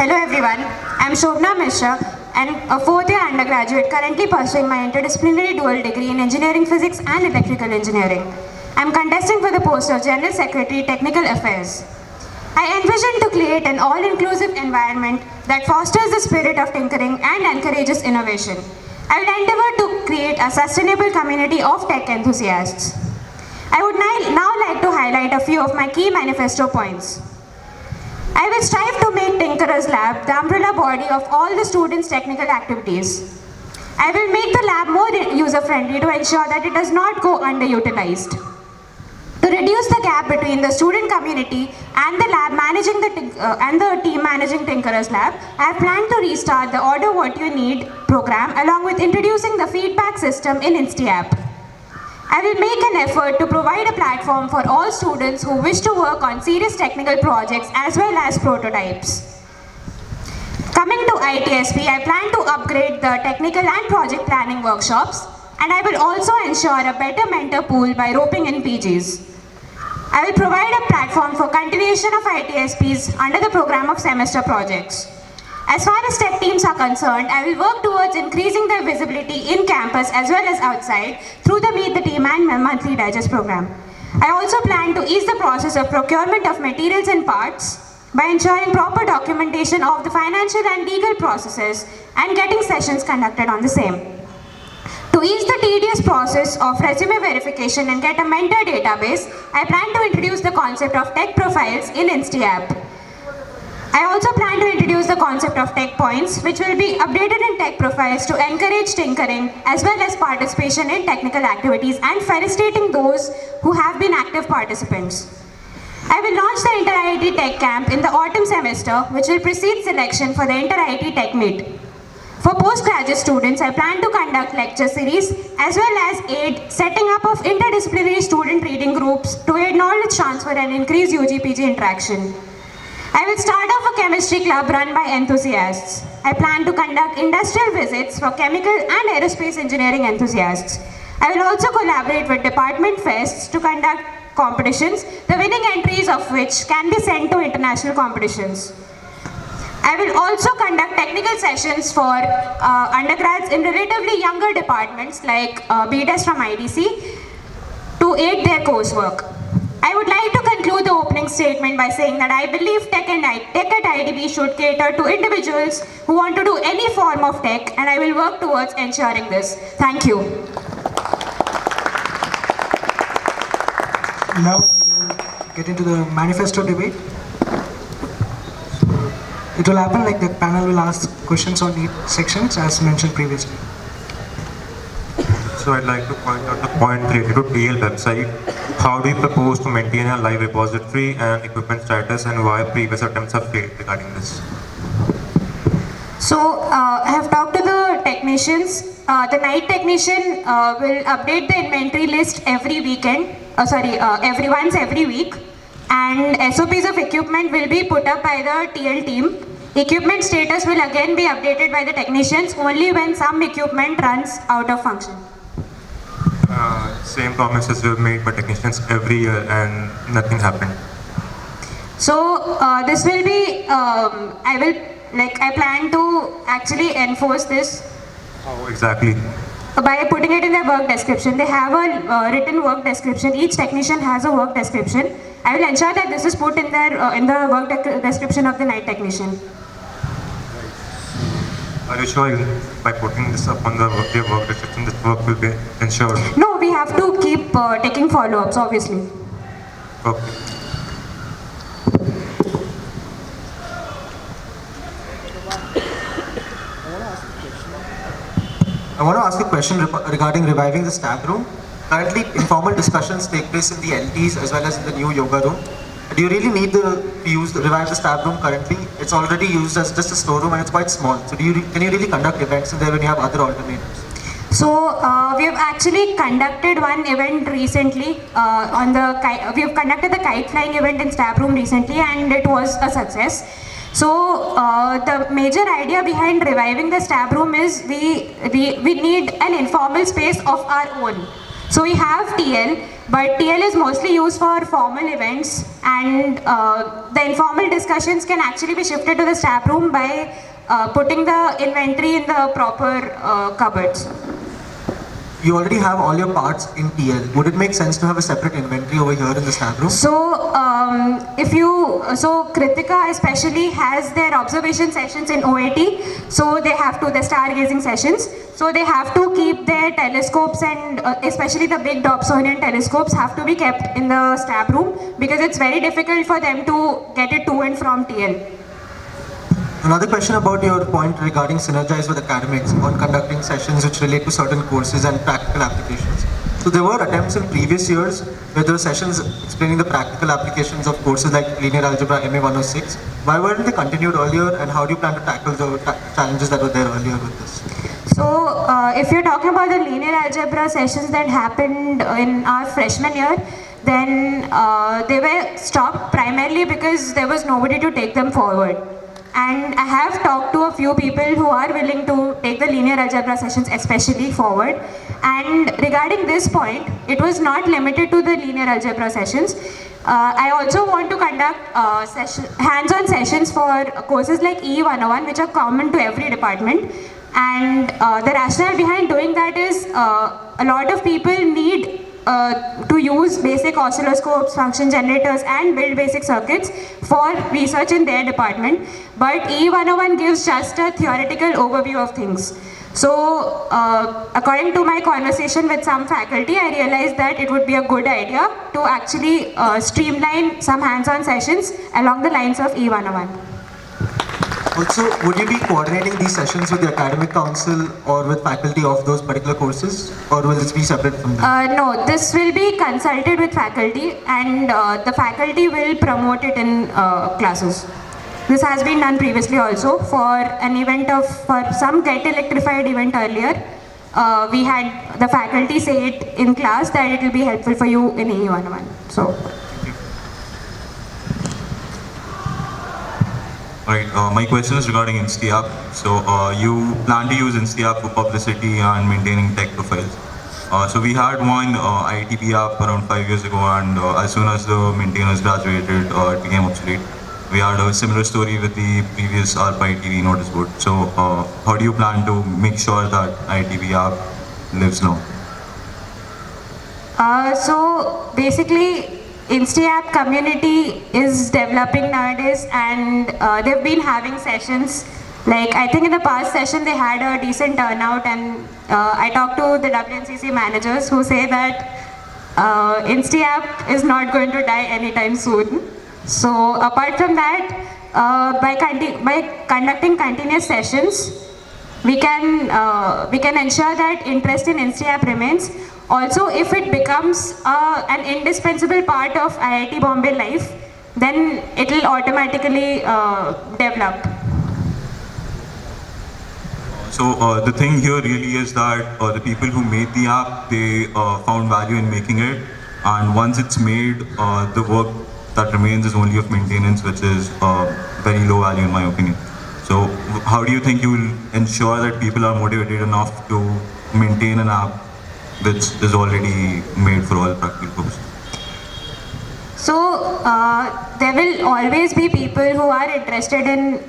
Hello everyone, I am Shobna Mishra and a fourth year undergraduate currently pursuing my interdisciplinary dual degree in engineering physics and electrical engineering. I am contesting for the post of General Secretary Technical Affairs. I envision to create an all-inclusive environment that fosters the spirit of tinkering and encourages innovation. I will endeavor to create a sustainable community of tech enthusiasts. I would now like to highlight a few of my key manifesto points. I will strive to make Tinkerers Lab the umbrella body of all the students' technical activities. I will make the lab more user-friendly to ensure that it does not go underutilized. To reduce the gap between the student community and the lab managing and the team managing Tinkerers Lab, I have planned to restart the Order What You Need program along with introducing the feedback system in InstiApp. I will make an effort to provide a platform for all students who wish to work on serious technical projects as well as prototypes. Coming to ITSP, I plan to upgrade the technical and project planning workshops, and I will also ensure a better mentor pool by roping in PGs. I will provide a platform for continuation of ITSPs under the program of semester projects. As far as tech teams are concerned, I will work towards increasing their visibility in campus as well as outside through the Meet the Team and Monthly Digest program. I also plan to ease the process of procurement of materials and parts by ensuring proper documentation of the financial and legal processes and getting sessions conducted on the same. To ease the tedious process of resume verification and get a mentor database, I plan to introduce the concept of tech profiles in InstiApp. I also plan to introduce the concept of tech points, which will be updated in tech profiles to encourage tinkering as well as participation in technical activities and felicitating those who have been active participants. I will launch the Inter-IT Tech Camp in the autumn semester, which will precede selection for the Inter-IT Tech Meet. For postgraduate students, I plan to conduct lecture series as well as aid setting up of interdisciplinary student reading groups to aid knowledge transfer and increase UG-PG interaction. I will start off a chemistry club run by enthusiasts. I plan to conduct industrial visits for chemical and aerospace engineering enthusiasts. I will also collaborate with department fests to conduct competitions, the winning entries of which can be sent to international competitions. I will also conduct technical sessions for undergrads in relatively younger departments like BDES from IDC to aid their coursework. I would like to conclude the opening statement by saying that I believe tech at IDB should cater to individuals who want to do any form of tech, and I will work towards ensuring this. Thank you. Now we will get into the manifesto debate. It will happen like the panel will ask questions on each sections as mentioned previously. So I'd like to point out the point related to TL website. How do you propose to maintain a live repository and equipment status, and why previous attempts have failed regarding this? So I have talked to the technicians. The night technician will update the inventory list every weekend, every week, and SOPs of equipment will be put up by the TL team. Equipment status will again be updated by the technicians only when some equipment runs out of function. Same promises were made by technicians every year and nothing happened. So this will be, I plan to actually enforce this. How exactly? By putting it in their work description. They have a written work description. Each technician has a work description. I will ensure that this is put in the work description of the night technician. Are you sure by putting this up on their work description, this work will be ensured? No, we have to keep taking follow-ups, obviously. Okay. I want to ask a question regarding reviving the staff room. Currently, informal discussions take place in the LTs as well as in the new yoga room. Do you really need to revive the staff room currently? It's already used as just a storeroom and it's quite small. So can you really conduct events in there when you have other alternatives? So we have actually conducted one event recently. We have conducted the kite flying event in staff room recently, and it was a success. So the major idea behind reviving the staff room is we need an informal space of our own. So we have TL, but TL is mostly used for formal events, and the informal discussions can actually be shifted to the staff room by putting the inventory in the proper cupboards. You already have all your parts in TL. Would it make sense to have a separate inventory over here in the staff room? So, Kritika especially has their observation sessions in OAT, so they have to, the stargazing sessions, so they have to keep their telescopes, and especially the big Dobsonian telescopes have to be kept in the staff room because it's very difficult for them to get it to and from TL. Another question about your point regarding synergize with academics on conducting sessions which relate to certain courses and practical applications. So there were attempts in previous years where there were sessions explaining the practical applications of courses like linear algebra MA 106. Why weren't they continued earlier, and how do you plan to tackle the challenges that were there earlier with this? So if you're talking about the linear algebra sessions that happened in our freshman year, then they were stopped primarily because there was nobody to take them forward. And I have talked to a few people who are willing to take the linear algebra sessions especially forward. And regarding this point, it was not limited to the linear algebra sessions. I also want to conduct hands-on sessions for courses like E101, which are common to every department. And the rationale behind doing that is a lot of people need to use basic oscilloscopes, function generators, and build basic circuits for research in their department. But E101 gives just a theoretical overview of things. So, according to my conversation with some faculty, I realized that it would be a good idea to actually streamline some hands-on sessions along the lines of E101. Also, would you be coordinating these sessions with the academic council or with faculty of those particular courses, or will this be separate from them? No, this will be consulted with faculty, and the faculty will promote it in classes. This has been done previously also for an event for some Get Electrified event earlier. We had the faculty say it in class that it will be helpful for you in E101. So. Right, my question is regarding InstiApp. So you plan to use InstiApp for publicity and maintaining tech profiles. So we had one IITB app around 5 years ago, and as soon as the maintainers graduated, it became obsolete. We had a similar story with the previous ARPA-ITV notice board. So how do you plan to make sure that IITB app lives long? So basically, InstiApp community is developing nowadays, and they've been having sessions. Like, I think in the past session they had a decent turnout, and I talked to the WNCC managers who say that InstiApp is not going to die anytime soon. So apart from that, by conducting continuous sessions, we can ensure that interest in InstiApp remains. Also, if it becomes an indispensable part of IIT Bombay life, then it will automatically develop. So the thing here really is that the people who made the app, they found value in making it, and once it's made, the work that remains is only of maintenance, which is very low value in my opinion. So how do you think you will ensure that people are motivated enough to maintain an app which is already made for all practical purposes? So there will always be people who are interested in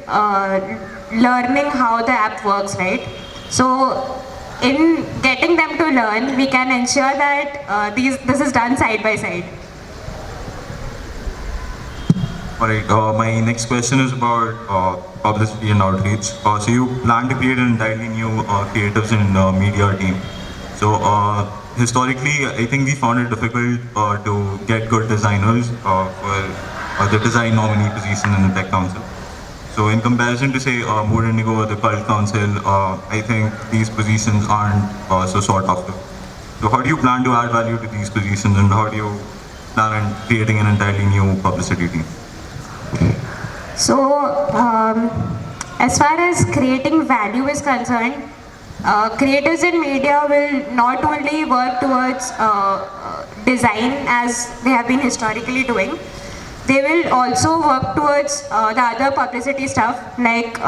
learning how the app works, right? So in getting them to learn, we can ensure that this is done side by side. Alright, my next question is about publicity and outreach. So you plan to create an entirely new creatives and media team. So historically, I think we found it difficult to get good designers for the design nominee position in the Tech Council. So in comparison to say Mood Indigo or the Cult Council, I think these positions aren't so sought after. So how do you plan to add value to these positions, and how do you plan on creating an entirely new publicity team? So as far as creating value is concerned, creators in media will not only work towards design as they have been historically doing, They will also work towards the other publicity stuff like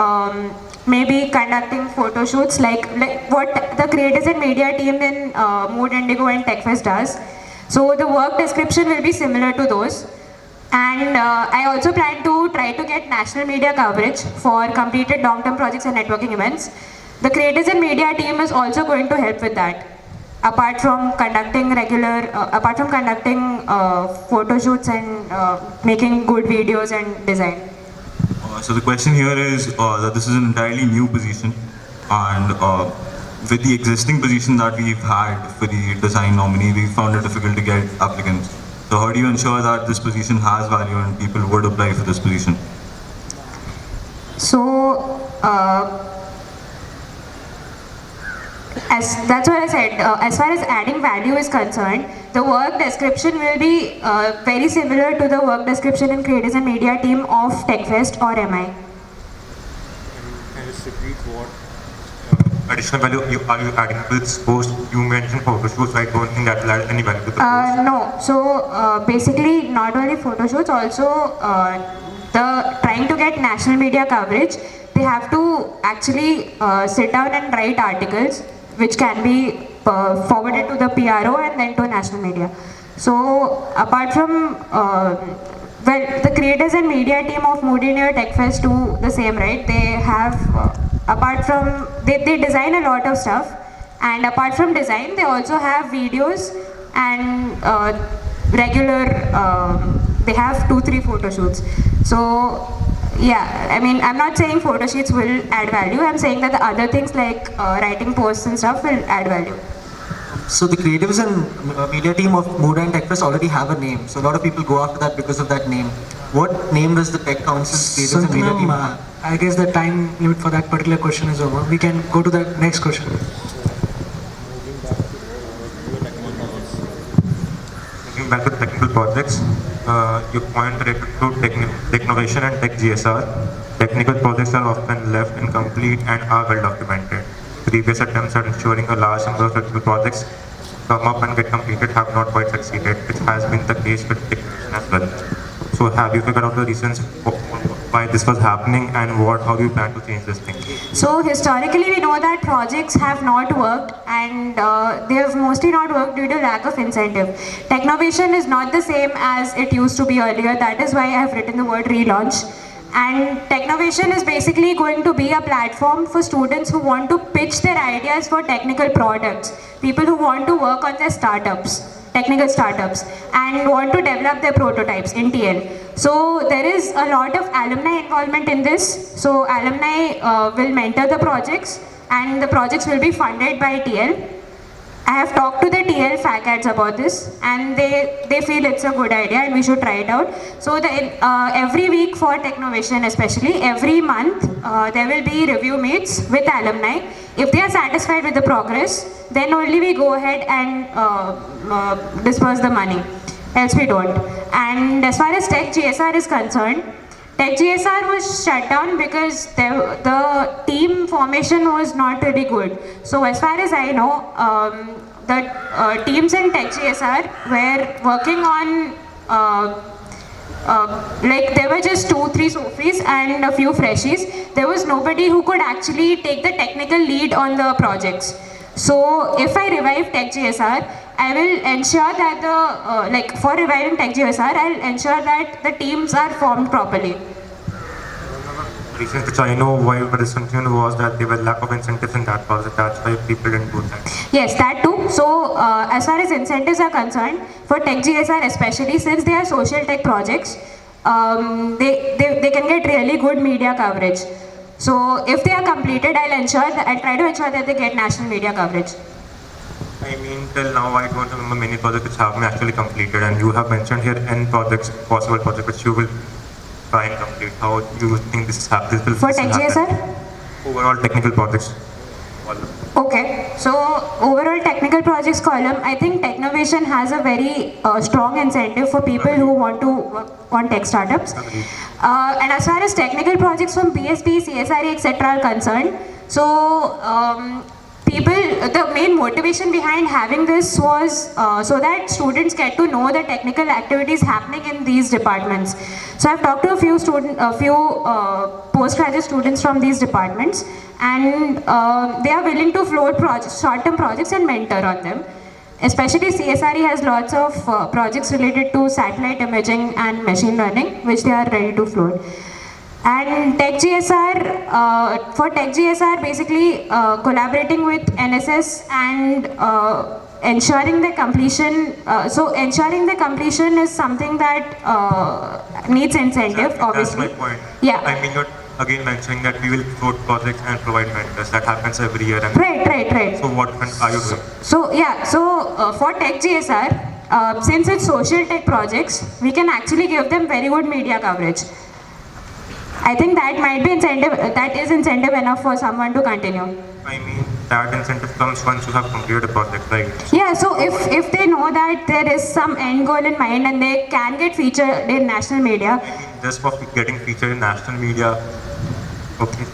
maybe conducting photo shoots like what the creators and media team in Mood Indigo and TechFest does. So the work description will be similar to those. And I also plan to try to get national media coverage for completed long-term projects and networking events. The creators and media team is also going to help with that. Apart from conducting photo shoots and making good videos and design. So the question here is that this is an entirely new position, and with the existing position that we've had for the design nominee, we found it difficult to get applicants. So how do you ensure that this position has value and people would apply for this position? So, that's what I said. As far as adding value is concerned, the work description will be very similar to the work description in creators and media team of TechFest or MI. Can you just repeat what additional value are you adding to this post? You mentioned photo shoots. I don't think that will add any value to the post. No. So basically, not only photo shoots, also the trying to get national media coverage. They have to actually sit down and write articles, which can be forwarded to the PRO and then to national media. So apart from the creators and media team of Moody near TechFest do the same, right? They have apart from they design a lot of stuff, and apart from design, they also have videos and regular. They have 2-3 photo shoots. So. Yeah, I mean, I'm not saying photo sheets will add value. I'm saying that the other things like writing posts and stuff will add value. So the creatives and media team of Mood and TechFest already have a name. So a lot of people go after that because of that name. What name does the Tech Council's creatives and media team have? I guess the time limit for that particular question is over. We can go to the next question. Moving back to technical projects, you point related to Technovation and Tech GSR. Technical projects are often left incomplete and are well documented. Previous attempts at ensuring a large number of technical projects come up and get completed have not quite succeeded, which has been the case with Technovation as well. So have you figured out the reasons why this was happening and how do you plan to change this thing? So historically we know that projects have not worked, and they have mostly not worked due to lack of incentive. Technovation is not the same as it used to be earlier. That is why I have written the word relaunch. And Technovation is basically going to be a platform for students who want to pitch their ideas for technical products, people who want to work on their startups, technical startups, and want to develop their prototypes in TL. So there is a lot of alumni involvement in this. So alumni will mentor the projects, and the projects will be funded by TL. I have talked to the TL faculty about this, and they feel it's a good idea and we should try it out. So every week for Technovation, especially every month, there will be review meets with alumni. If they are satisfied with the progress, then only we go ahead and disperse the money. Else we don't. And as far as Tech GSR is concerned, Tech GSR was shut down because the team formation was not really good. So as far as I know, the teams in Tech GSR were working on, like there were just 2-3 Sophies and a few freshies. There was nobody who could actually take the technical lead on the projects. So if I revive Tech GSR, I will ensure that for reviving Tech GSR, I'll ensure that the teams are formed properly. The reason which I know why we were discontinued was that there was lack of incentives in that project. That's why people didn't do that. Yes, that too. So as far as incentives are concerned, for Tech GSR especially, since they are social tech projects, they can get really good media coverage. So if they are completed, I'll try to ensure that they get national media coverage. I mean, till now I don't remember many projects which have been actually completed, and you have mentioned here N projects, possible projects which you will try and complete. How do you think this will For Tech GSR? Overall technical projects. Okay, so overall technical projects column, I think Technovation has a very strong incentive for people who want to work on tech startups. And as far as technical projects from BSP, CSRE, etc. are concerned, so the main motivation behind having this was so that students get to know the technical activities happening in these departments. So I've talked to a few postgraduate students from these departments, and they are willing to float short-term projects and mentor on them. Especially CSRE has lots of projects related to satellite imaging and machine learning, which they are ready to float. And for TechGSR, basically collaborating with NSS and ensuring the completion. So ensuring the completion is something that needs incentive, obviously. That's my point. Yeah. I mean, you're again mentioning that we will float projects and provide mentors. That happens every year. And Right. So what are you doing? So yeah, for TechGSR, since it's social tech projects, we can actually give them very good media coverage. I think that might be incentive enough for someone to continue. I mean, that incentive comes once you have completed a project, right? Yeah, so if they know that there is some end goal in mind and they can get featured in national media. I mean, just for getting featured in national media, okay.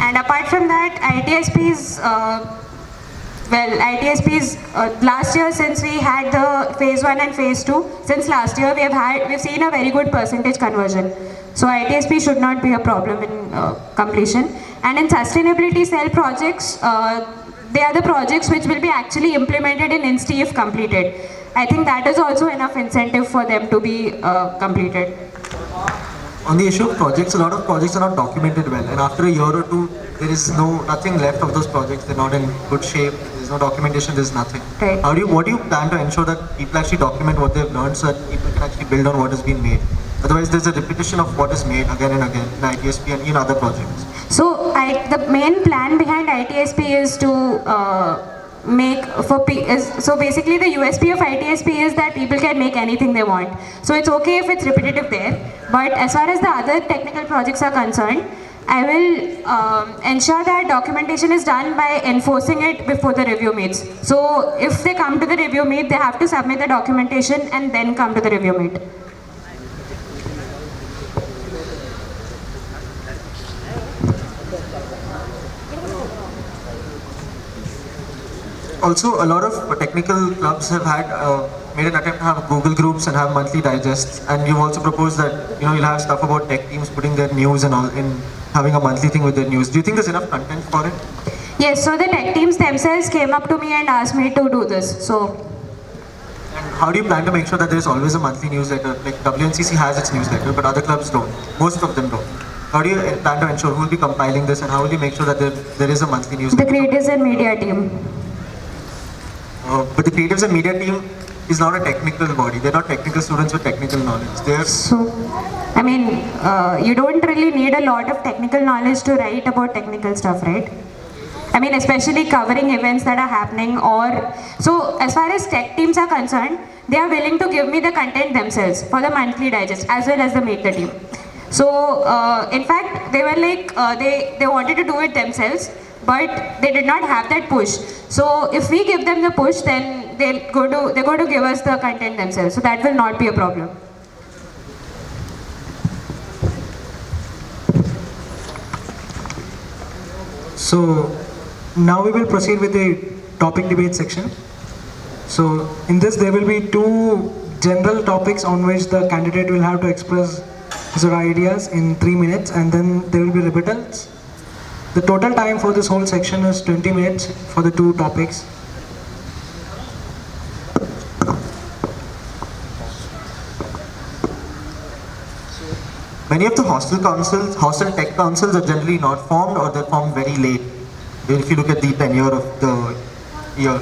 And apart from that, ITSPs, last year, since we had the phase 1 and phase 2, since last year we've seen a very good percentage conversion. So ITSP should not be a problem in completion. And in sustainability cell projects, they are the projects which will be actually implemented in Insti if completed. I think that is also enough incentive for them to be completed. On the issue of projects, a lot of projects are not documented well, and after a year or two, there is nothing left of those projects. They're not in good shape. There's no documentation. There's nothing. Right. What do you plan to ensure that people actually document what they've learned, so that people can actually build on what has been made? Otherwise, there's a repetition of what is made again and again in ITSP and in other projects. So the main plan behind ITSP is to so basically the USP of ITSP is that people can make anything they want. So it's okay if it's repetitive there, but as far as the other technical projects are concerned, I will ensure that documentation is done by enforcing it before the review meets. So if they come to the review meet, they have to submit the documentation and then come to the review meet. Also, a lot of technical clubs have made an attempt to have Google groups and have monthly digests, and you've also proposed that you'll have stuff about tech teams putting their news and all in having a monthly thing with their news. Do you think there's enough content for it? Yes, so the tech teams themselves came up to me and asked me to do this. And how do you plan to make sure that there's always a monthly newsletter? Like WNCC has its newsletter, but other clubs don't. Most of them don't. How do you plan to ensure who will be compiling this, and how will you make sure that there is a monthly newsletter? The creatives and media team. But the creatives and media team is not a technical body. They're not technical students with technical knowledge. I mean, you don't really need a lot of technical knowledge to write about technical stuff, right? I mean, especially covering events that are happening, so as far as tech teams are concerned, they are willing to give me the content themselves for the monthly digest as well as the Meet the Team. So, in fact, they were like, they wanted to do it themselves, but they did not have that push. So if we give them the push, then they're going to give us the content themselves. So that will not be a problem. So now we will proceed with the topic debate section. So in this there will be two general topics on which the candidate will have to express his ideas in 3 minutes, and then there will be rebuttals. The total time for this whole section is 20 minutes for the two topics. Many of the hostel tech councils are generally not formed, or they're formed very late, if you look at the tenure of the year.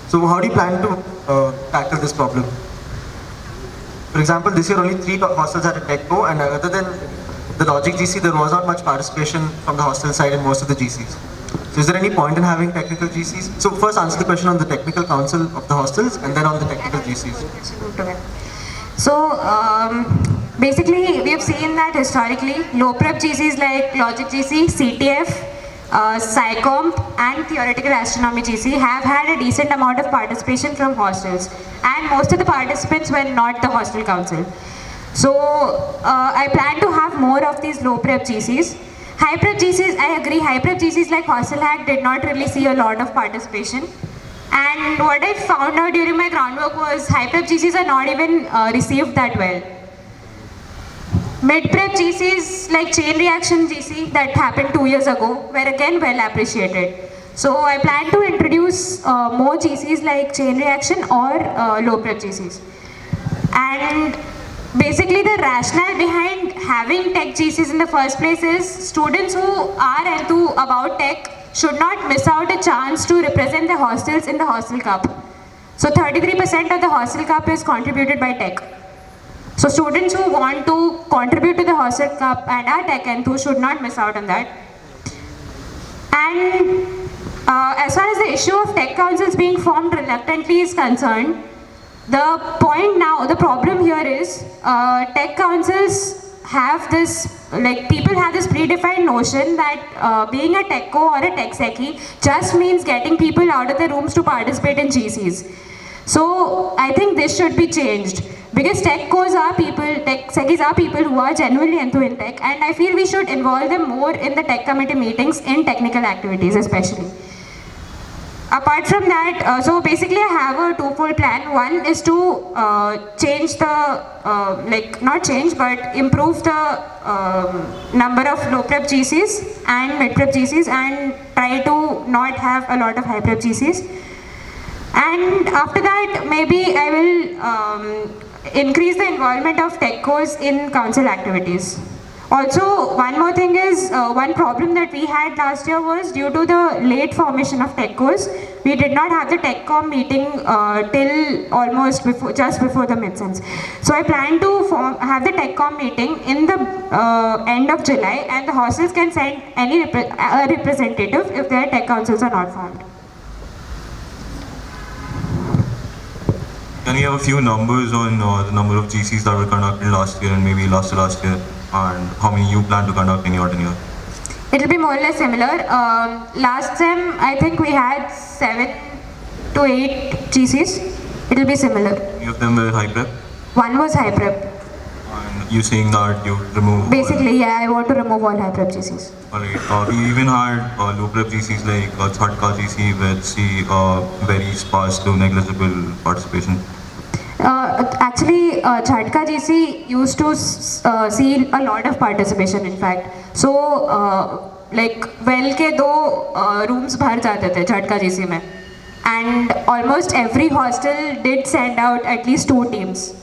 So how do you plan to tackle this problem? For example, this year only 3 hostels had a TechCo, and other than the Logic GC, there was not much participation from the hostel side in most of the GCs. So is there any point in having technical GCs? So first answer the question on the technical council of the hostels, and then on the technical GCs. So basically we have seen that historically low prep GCs like Logic GC, CTF, SciComp and Theoretical Astronomy GC have had a decent amount of participation from hostels, and most of the participants were not the hostel council. So I plan to have more of these low prep GCs. High prep GCs, I agree, high prep GCs like Hostel Hack did not really see a lot of participation. And what I found out during my groundwork was high prep GCs are not even received that well. Mid prep GCs like Chain Reaction GC that happened 2 years ago were again well appreciated. So I plan to introduce more GCs like Chain Reaction or low prep GCs. And basically the rationale behind having tech GCs in the first place is students who are enthused about tech should not miss out a chance to represent the hostels in the Hostel Cup. So 33% of the Hostel Cup is contributed by tech. So students who want to contribute to the Hostel Cup and are tech enthused should not miss out on that. And as far as the issue of tech councils being formed reluctantly is concerned, the problem here is tech councils have this, people have this predefined notion that being a techco or a tech secchi just means getting people out of the rooms to participate in GCs. So I think this should be changed because tech seccos are people who are genuinely into in tech, and I feel we should involve them more in the tech committee meetings in technical activities especially. Apart from that, so basically I have a twofold plan. One is to change the, not change, but improve the number of low prep GCs and mid prep GCs and try to not have a lot of high prep GCs. And after that, maybe I will increase the involvement of techcos in council activities. Also, one more thing is, one problem that we had last year was due to the late formation of techcos, we did not have the techcom meeting till almost just before the midsems. So I plan to have the techcom meeting in the end of July, and the hostels can send any representative if their tech councils are not formed. Can you have a few numbers on the number of GCs that were conducted last year and maybe last year, and how many you plan to conduct in your tenure? It will be more or less similar. Last sem, I think we had 7 to 8 GCs. It will be similar. Any of them were high prep? One was high prep. And you saying that you remove... Basically, yeah, I want to remove all high prep GCs. Alright, we even had low prep GCs like Chhatka GC with very sparse to negligible participation. Actually, Chhatka GC used to see a lot of participation in fact. So, well के 2 rooms भर जाते थे Chhatka GC में. And almost every hostel did send out at least 2 teams.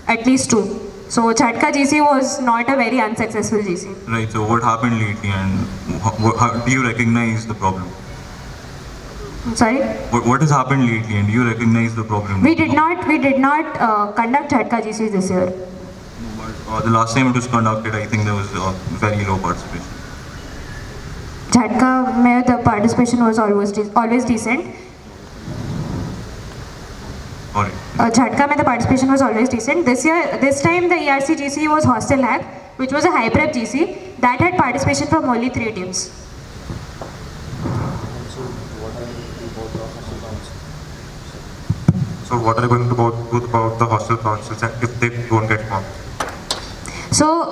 At least 2. So Chhatka GC was not a very unsuccessful GC. Right, so what happened lately and how do you recognize the problem? Sorry? What has happened lately and do you recognize the problem? We did not conduct Chhatka GCs this year. The last time it was conducted, I think there was very low participation. Chhatka mein the participation was always decent. Alright. Chhatka mein the participation was always decent. This time the ERC GC was Hostel Hack, which was a high prep GC that had participation from only 3 teams. So what are you going to do about the hostel councils and if they don't get formed? So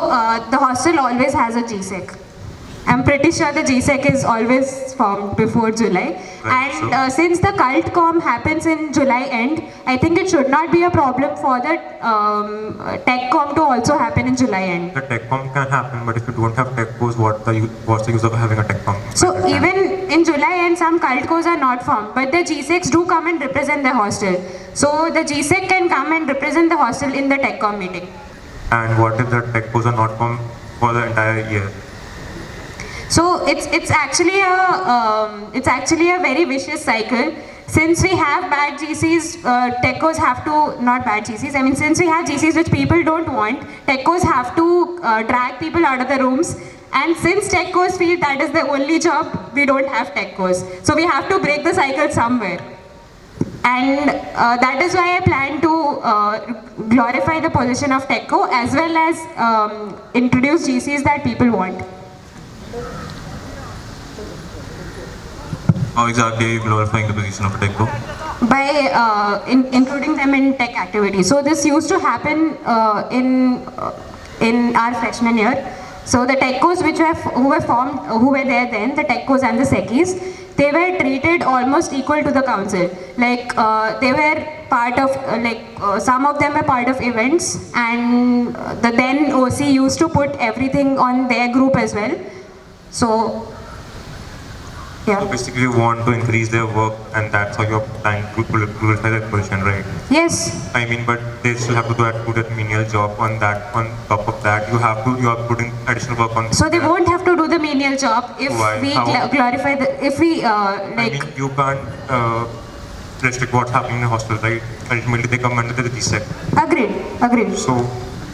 the hostel always has a GSEC. I'm pretty sure the GSEC is always formed before July. Right, And since the cult com happens in July end, I think it should not be a problem for the tech com to also happen in July end. The tech com can happen, but if you don't have tech course, what's the use of having a tech com? So even in July end, some cult cos are not formed, but the GSECs do come and represent the hostel. So the GSEC can come and represent the hostel in the tech com meeting. And what if the tech course are not formed for the entire year? So it's actually a very vicious cycle. Since we have bad GCs, techcos have to, not bad GCs, I mean since we have GCs which people don't want, techcos have to drag people out of the rooms. And since techcos feel that is the only job, we don't have techcos. So we have to break the cycle somewhere. And that is why I plan to glorify the position of techco as well as introduce GCs that people want. How exactly are you glorifying the position of a techco? By including them in tech activities. So this used to happen in our freshman year. So the techcos who were there then, the techcos and the secchies, they were treated almost equal to the council. Like they were part of, some of them were part of events, and the then OC used to put everything on their group as well. So, So yeah. basically you want to increase their work and that's how you're trying to glorify their position, right? Yes. I mean, but they still have to do that menial job on that. On top of that, you are putting additional work on. So they won't have to do the menial job if Why? we How? glorify the, if we I mean, you can't restrict what's happening in the hospital, right? Ultimately, they come under the GSEC. Agreed. So,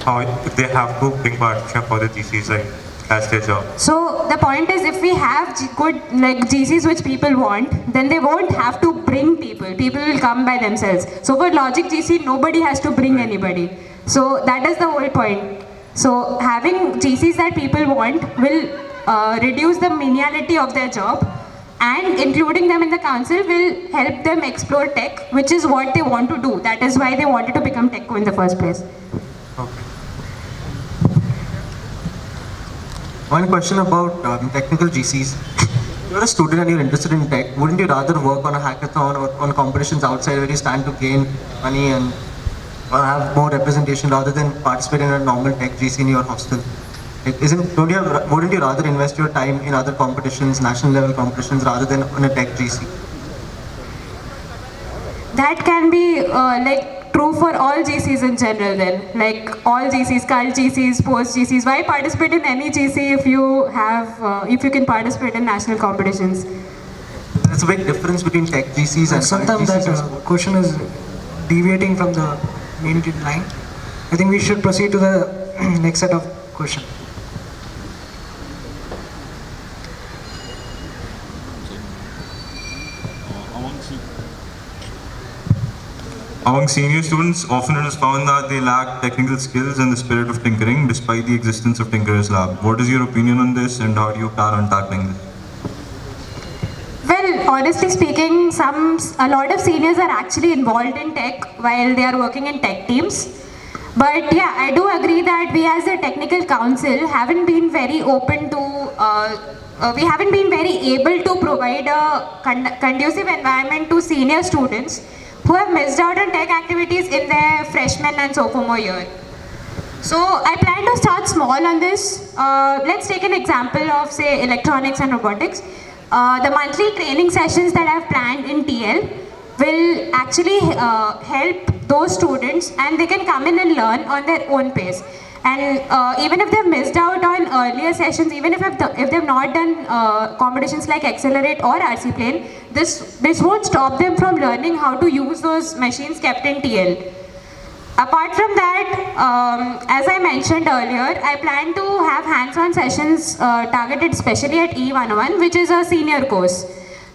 how if they have to bring participation for the GCs, right? That's their job. So the point is, if we have good GCs which people want, then they won't have to bring people. People will come by themselves. So for logic GC, nobody has to bring anybody. So that is the whole point. So having GCs that people want will reduce the meniality of their job, and including them in the council will help them explore tech, which is what they want to do. That is why they wanted to become techco in the first place. Okay. One question about technical GCs. You're a student and you're interested in tech. Wouldn't you rather work on a hackathon or on competitions outside where you stand to gain money and have more representation rather than participate in a normal tech GC in your hostel? Like, wouldn't you rather invest your time in other competitions, national level competitions, rather than on a tech GC? That can be true for all GCs in general then. Like all GCs, cult GCs, post GCs. Why participate in any GC if you can participate in national competitions? There's a big difference between tech GCs and Sometimes cult that GCs as well. question is deviating from the main line. I think we should proceed to the next set of questions. Among senior students, often it is found that they lack technical skills and the spirit of tinkering despite the existence of Tinkerers Lab. What is your opinion on this and how do you plan on tackling this? Well, honestly speaking, a lot of seniors are actually involved in tech while they are working in tech teams. But yeah, I do agree that we as a technical council haven't been very open to, we haven't been very able to provide a conducive environment to senior students who have missed out on tech activities in their freshman and sophomore year. So I plan to start small on this. Let's take an example of, say, electronics and robotics. The monthly training sessions that I've planned in TL will actually help those students, and they can come in and learn on their own pace. And even if they've missed out on earlier sessions, even if they've not done competitions like Accelerate or RC Plane, this won't stop them from learning how to use those machines kept in TL. Apart from that, as I mentioned earlier, I plan to have hands-on sessions targeted especially at E101, which is a senior course.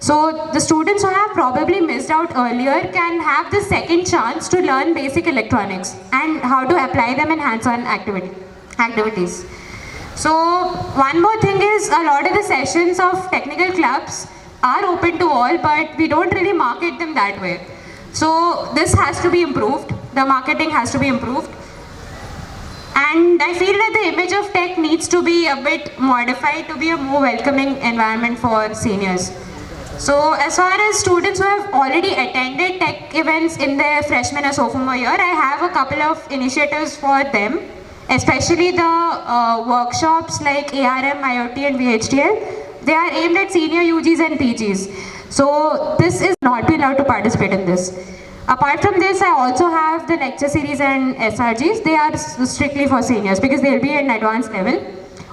So the students who have probably missed out earlier can have the second chance to learn basic electronics and how to apply them in hands-on activities. So one more thing is, a lot of the sessions of technical clubs are open to all, but we don't really market them that way. So this has to be improved. The marketing has to be improved. And I feel that the image of tech needs to be a bit modified to be a more welcoming environment for seniors. So as far as students who have already attended tech events in their freshman or sophomore year, I have a couple of initiatives for them, especially the workshops like ARM, IoT and VHDL. They are aimed at senior UGs and PGs. So this is not be allowed to participate in this. Apart from this, I also have the lecture series and SRGs. They are strictly for seniors because they'll be at an advanced level.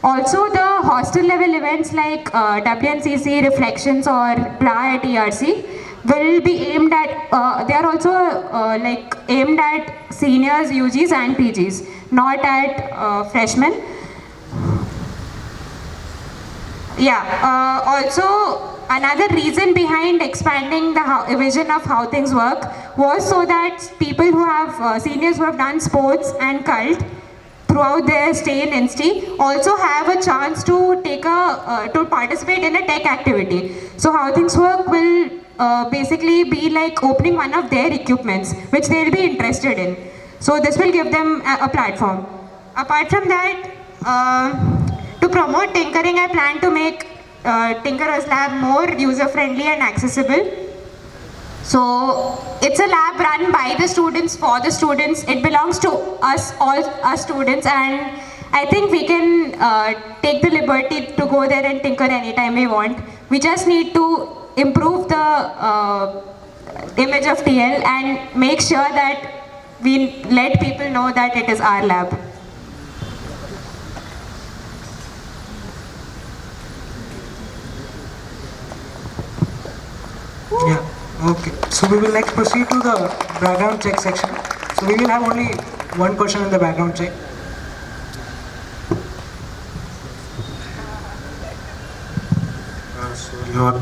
Also, the hostel level events like WNCC, Reflections or PLA at ERC will be aimed at, they are also aimed at seniors, UGs and PGs, not at freshmen. Yeah, also another reason behind expanding the vision of how things work was so that people who have, seniors who have done sports and cult throughout their stay in NST also have a chance to take to participate in a tech activity. So how things work will basically be like opening one of their equipments which they'll be interested in. So this will give them a platform. Apart from that, To promote tinkering, I plan to make Tinkerers Lab more user-friendly and accessible. So it's a lab run by the students, for the students. It belongs to us, all us students, and I think we can take the liberty to go there and tinker anytime we want. We just need to improve the image of TL and make sure that we let people know that it is our lab. Yeah, okay. So we will next proceed to the background check section. So we will have only one question in the background check. So your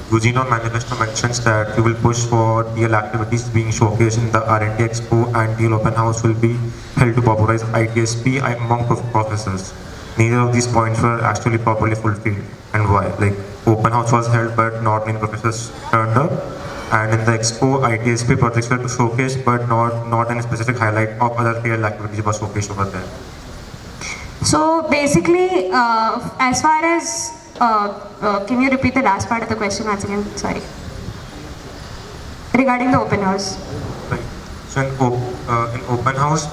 Gugino manifesto mentions that you will push for TL activities being showcased in the R&D Expo, and TL Open House will be held to popularize ITSP among professors. Neither of these points were actually properly fulfilled. And why? Like, Open House was held but not many professors turned up, and in the Expo, ITSP projects were showcased but not any specific highlight of other TL activities was showcased over there. So basically, as far as, can you repeat the last part of the question once again? Sorry. Regarding the open house. Right. So in open house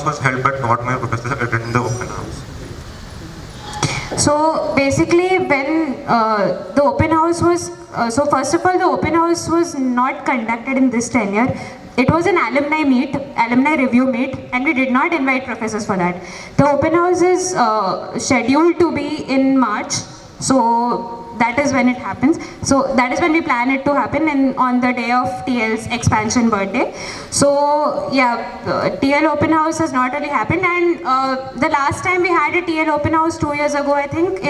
was held but not many professors attended the open house. So basically, when the open house was, so first of all, the open house was not conducted in this tenure. It was an alumni meet, alumni review meet, and we did not invite professors for that. The open house is scheduled to be in March, so that is when it happens. So that is when we plan it to happen, on the day of TL's expansion birthday. So yeah, TL open house has not really happened, and the last time we had a TL open house 2 years ago, I think,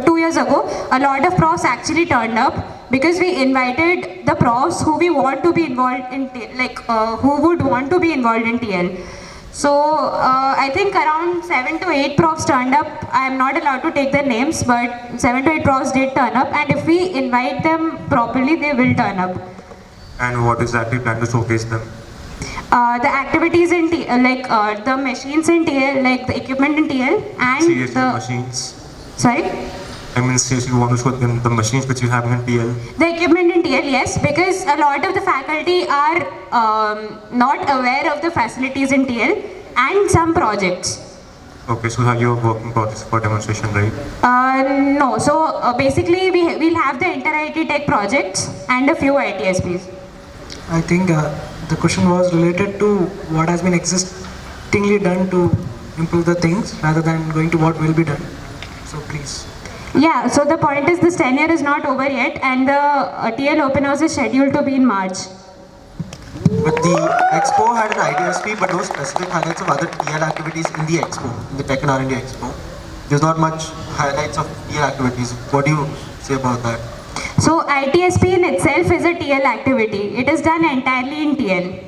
2 years ago, a lot of profs actually turned up, because we invited the profs who we want to be involved in, who would want to be involved in TL. So I think around 7 to 8 profs turned up. I am not allowed to take their names, but 7 to 8 profs did turn up, and if we invite them properly, they will turn up. And what exactly plan to showcase them? The activities in TL, the machines in TL, like the equipment in TL, and Seriously, the machines? Sorry? I mean, seriously, you want to show them the machines which you have in TL? The equipment in TL, yes, because a lot of the faculty are not aware of the facilities in TL and some projects. Okay, so have your working projects for demonstration, right? No, so basically we'll have the inter-IT tech projects and a few ITSPs. I think the question was related to what has been existingly done to improve the things rather than going to what will be done. So please. Yeah, so the point is this tenure is not over yet, and the TL open house is scheduled to be in March. But the expo had an ITSP, but no specific highlights of other TL activities in the expo, in the Tech and R&D expo. There's not much highlights of TL activities. What do you say about that? So ITSP in itself is a TL activity. It is done entirely in TL.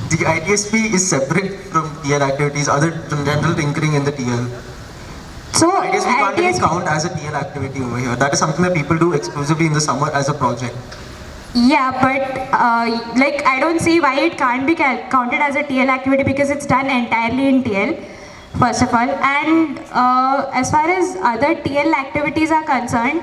The ITSP is separate from TL activities other than general tinkering in the TL. So ITSP can't really count as a TL activity over here. That is something that people do exclusively in the summer as a project. Yeah, but I don't see why it can't be counted as a TL activity, because it's done entirely in TL, first of all. And as far as other TL activities are concerned,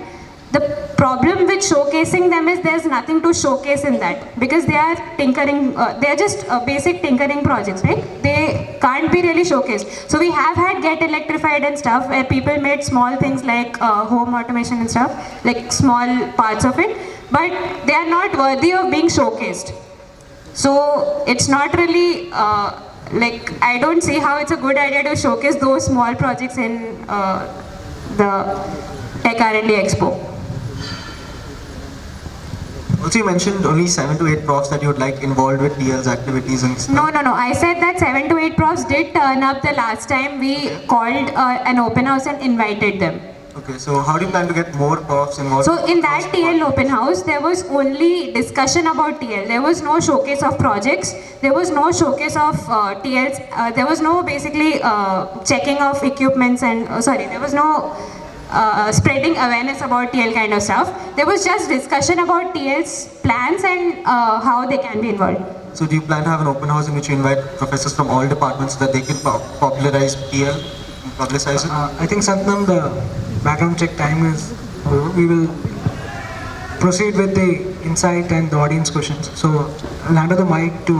the problem with showcasing them is there's nothing to showcase in that, because they are tinkering, they are just basic tinkering projects, right? They can't be really showcased. So we have had Get Electrified and stuff where people made small things like home automation and stuff, like small parts of it, but they are not worthy of being showcased. So it's not really, I don't see how it's a good idea to showcase those small projects in the Tech R&D Expo. Also, you mentioned only 7 to 8 profs that you would like involved with TL's activities and stuff. No. I said that 7 to 8 profs did turn up the last time we called an open house and invited them. Okay, so how do you plan to get more profs involved? So in that TL open house, there was only discussion about TL. There was no showcase of projects. There was no showcase of TLs. There was no basically checking of equipments and, there was no spreading awareness about TL kind of stuff. There was just discussion about TL's plans and how they can be involved. So do you plan to have an open house in which you invite professors from all departments so that they can popularize PL, publicize it? I think Satnam, the background check time is over. We will proceed with the insight and the audience questions. So I'll hand over the mic to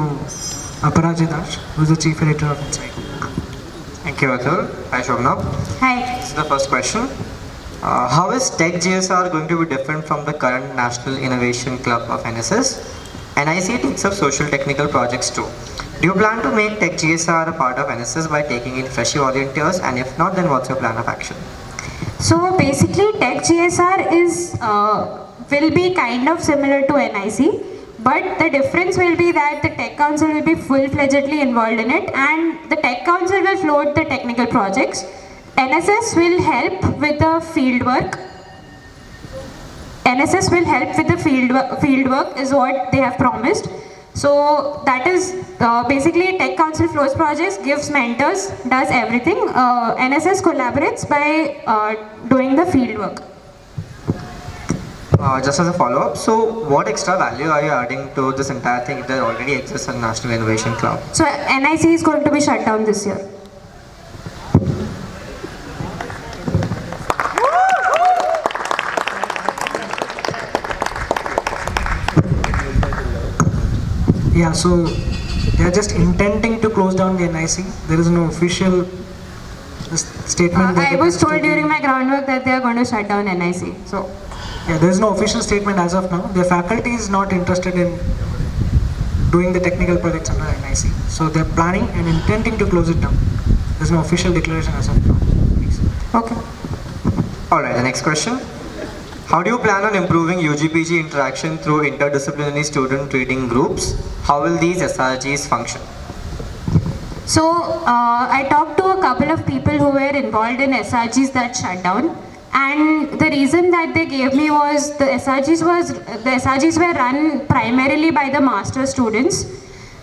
Aparajitash, who is the Chief Editor of Insight. Thank you, Atul. Hi, Shobna. Hi. This is the first question. How is Tech GSR going to be different from the current National Innovation Club of NSS? NIC takes up social technical projects too. Do you plan to make Tech GSR a part of NSS by taking in freshie volunteers? And if not, then what's your plan of action? So basically, Tech GSR is will be kind of similar to NIC, but the difference will be that the Tech Council will be full-fledgedly involved in it, and the Tech Council will float the technical projects. NSS will help with the field work. NSS will help with the field work is what they have promised. So that is basically Tech Council floats projects, gives mentors, does everything. NSS collaborates by doing the field work. Just as a follow-up, so what extra value are you adding to this entire thing if there already exists a National Innovation Club? So NIC is going to be shut down this year. Yeah, so they are just intending to close down the NIC. There is no official statement. I was told during my groundwork that they are going to shut down NIC. So yeah, there is no official statement as of now. The faculty is not interested in doing the technical projects under NIC. So they are planning and intending to close it down. There is no official declaration as of now. okay. Alright, the next question. How do you plan on improving UGPG interaction through interdisciplinary student reading groups? How will these SRGs function? So I talked to a couple of people who were involved in SRGs that shut down, and the reason that they gave me was the SRGs were run primarily by the master students.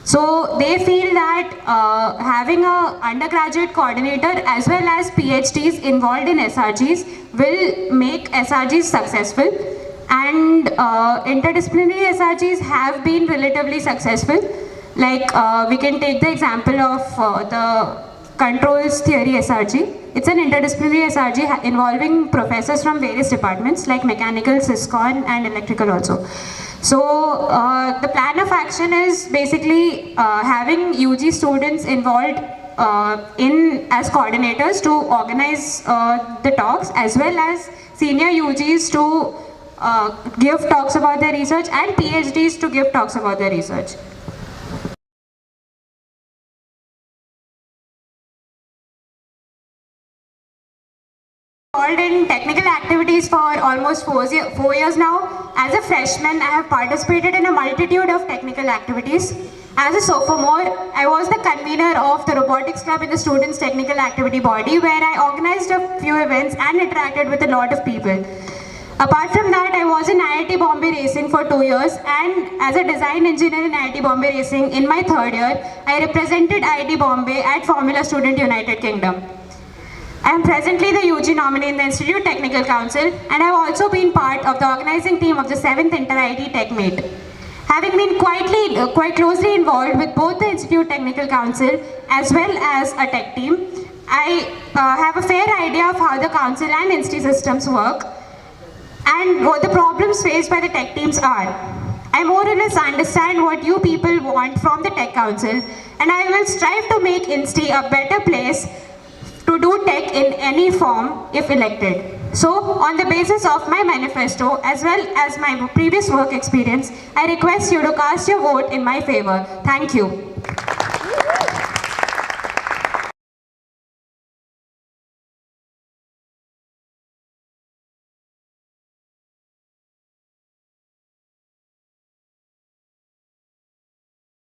So they feel that having a undergraduate coordinator as well as PhDs involved in SRGs will make SRGs successful, and interdisciplinary SRGs have been relatively successful. Like we can take the example of the controls theory SRG. It's an interdisciplinary SRG involving professors from various departments like mechanical, syscon and electrical also. So the plan of action is basically having UG students involved as coordinators to organize the talks, as well as senior UGs to give talks about their research and PhDs to give talks about their research. Involved in technical activities for almost 4 years now. As a freshman, I have participated in a multitude of technical activities. As a sophomore, I was the convener of the robotics club in the students' technical activity body, where I organized a few events and interacted with a lot of people. Apart from that, I was in IIT Bombay Racing for 2 years, and as a design engineer in IIT Bombay Racing in my 3rd year, I represented IIT Bombay at Formula Student United Kingdom. I am presently the UG nominee in the Institute Technical Council, and I have also been part of the organizing team of the 7th Inter-IT Tech Meet. Having been quite closely involved with both the Institute Technical Council as well as a tech team, I have a fair idea of how the council and Insti systems work and what the problems faced by the tech teams are. I more or less understand what you people want from the Tech Council, and I will strive to make Insti a better place to do tech in any form if elected. So, on the basis of my manifesto as well as my previous work experience, I request you to cast your vote in my favor. Thank you.